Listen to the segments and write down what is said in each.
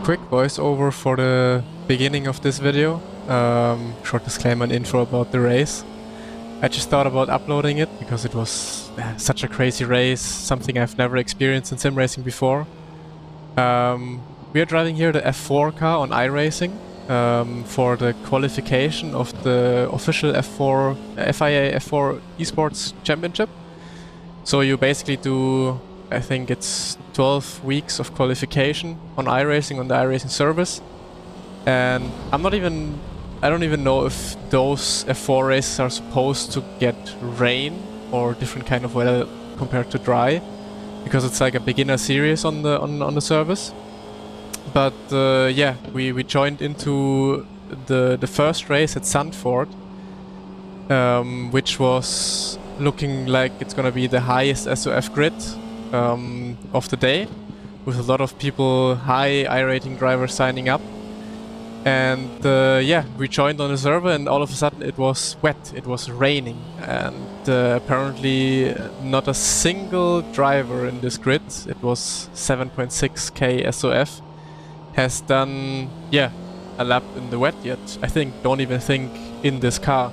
quick voiceover for the beginning of this video. Short disclaimer and intro about the race. I just thought about uploading it because it was such a crazy race, something I've never experienced in sim racing before. We are driving here the F4 car on iRacing for the qualification of the official FIA F4 eSports Championship. So you basically do, I think it's 12 weeks of qualification on iRacing, on the iRacing service. And I don't even know if those F4 races are supposed to get rain or different kind of weather compared to dry, because it's like a beginner series on the service. But yeah, we joined into the first race at Sandford, which was looking like it's gonna be the highest SOF grid of the day, with a lot of people, high I-rating drivers signing up. And yeah, we joined on the server and all of a sudden it was wet, it was raining, and apparently not a single driver in this grid, it was 7.6k SOF, has done, yeah, a lap in the wet yet. Don't even think in this car.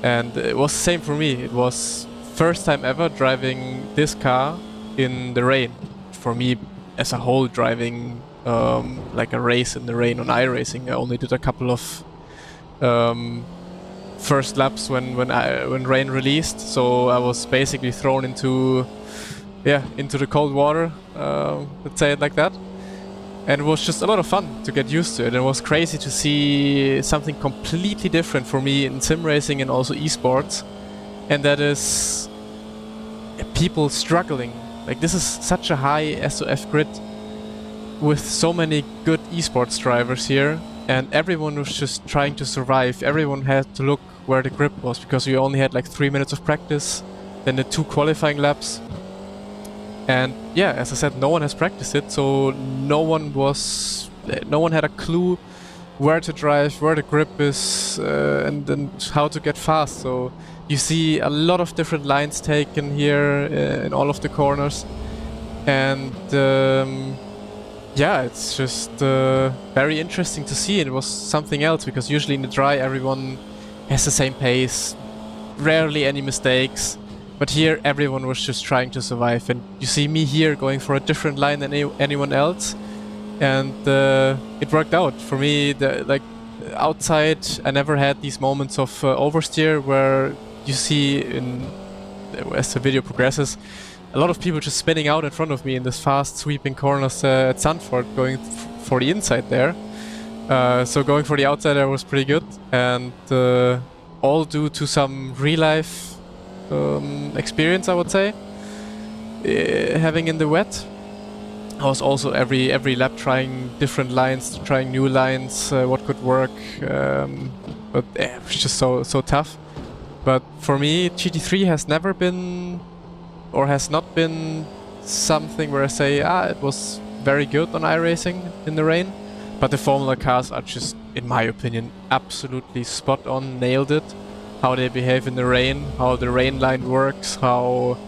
And it was the same for me. It was first time ever driving this car in the rain. For me, as a whole, driving like a race in the rain on iRacing. I only did a couple of first laps when rain released. So I was basically thrown into the cold water. Let's say it like that. And it was just a lot of fun to get used to it. It was crazy to see something completely different for me in sim racing and also esports. And that is people struggling. Like, this is such a high SOF grid with so many good esports drivers here. And everyone was just trying to survive. Everyone had to look where the grip was, because we only had like 3 minutes of practice, then the 2 qualifying laps. And yeah, as I said, no one has practiced it, so no one had a clue where to drive, where the grip is, and how to get fast. So you see a lot of different lines taken here in all of the corners. And yeah, it's just very interesting to see. It was something else, because usually in the dry everyone has the same pace, rarely any mistakes. But here everyone was just trying to survive, and you see me here going for a different line than anyone else, and it worked out for me. Like outside, I never had these moments of oversteer where you see as the video progresses, a lot of people just spinning out in front of me in this fast sweeping corners at Sandford, going for the inside there. So going for the outside there was pretty good, and all due to some real life experience, I would say, having in the wet. I was also every lap trying different lines, trying new lines, what could work, but it was just so tough. But for me, GT3 has never been, or has not been, something where I say, it was very good on iRacing in the rain. But the Formula cars are just, in my opinion, absolutely spot on, nailed it. How they behave in the rain, how the rain line works, how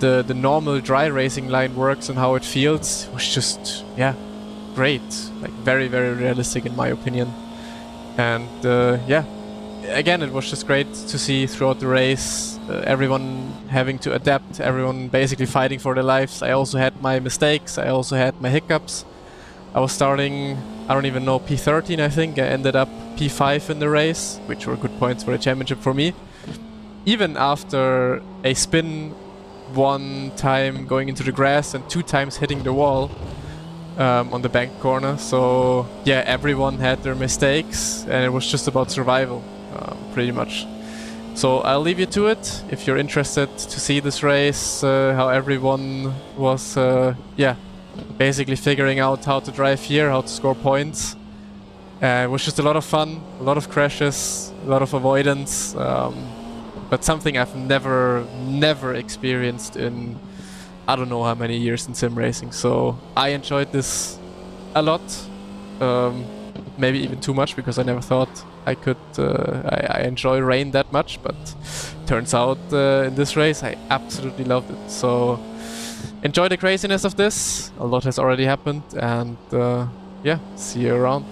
the normal dry racing line works and how it feels. It was just, yeah, great. Like very, very realistic in my opinion. And yeah, again, it was just great to see throughout the race, everyone having to adapt, everyone basically fighting for their lives. I also had my mistakes, I also had my hiccups. I was starting, I don't even know, P13 I think. I ended up P5 in the race, which were good points for the championship for me. Even after a spin 1 time going into the grass and 2 times hitting the wall on the bank corner. So yeah, everyone had their mistakes and it was just about survival, pretty much. So I'll leave you to it if you're interested to see this race, how everyone was, yeah, basically figuring out how to drive here, how to score points. It was just a lot of fun, a lot of crashes, a lot of avoidance, but something I've never experienced in I don't know how many years in sim racing. So I enjoyed this a lot, maybe even too much, because I never thought I could I enjoy rain that much, but turns out in this race I absolutely loved it. So enjoy the craziness of this. A lot has already happened, and yeah, see you around.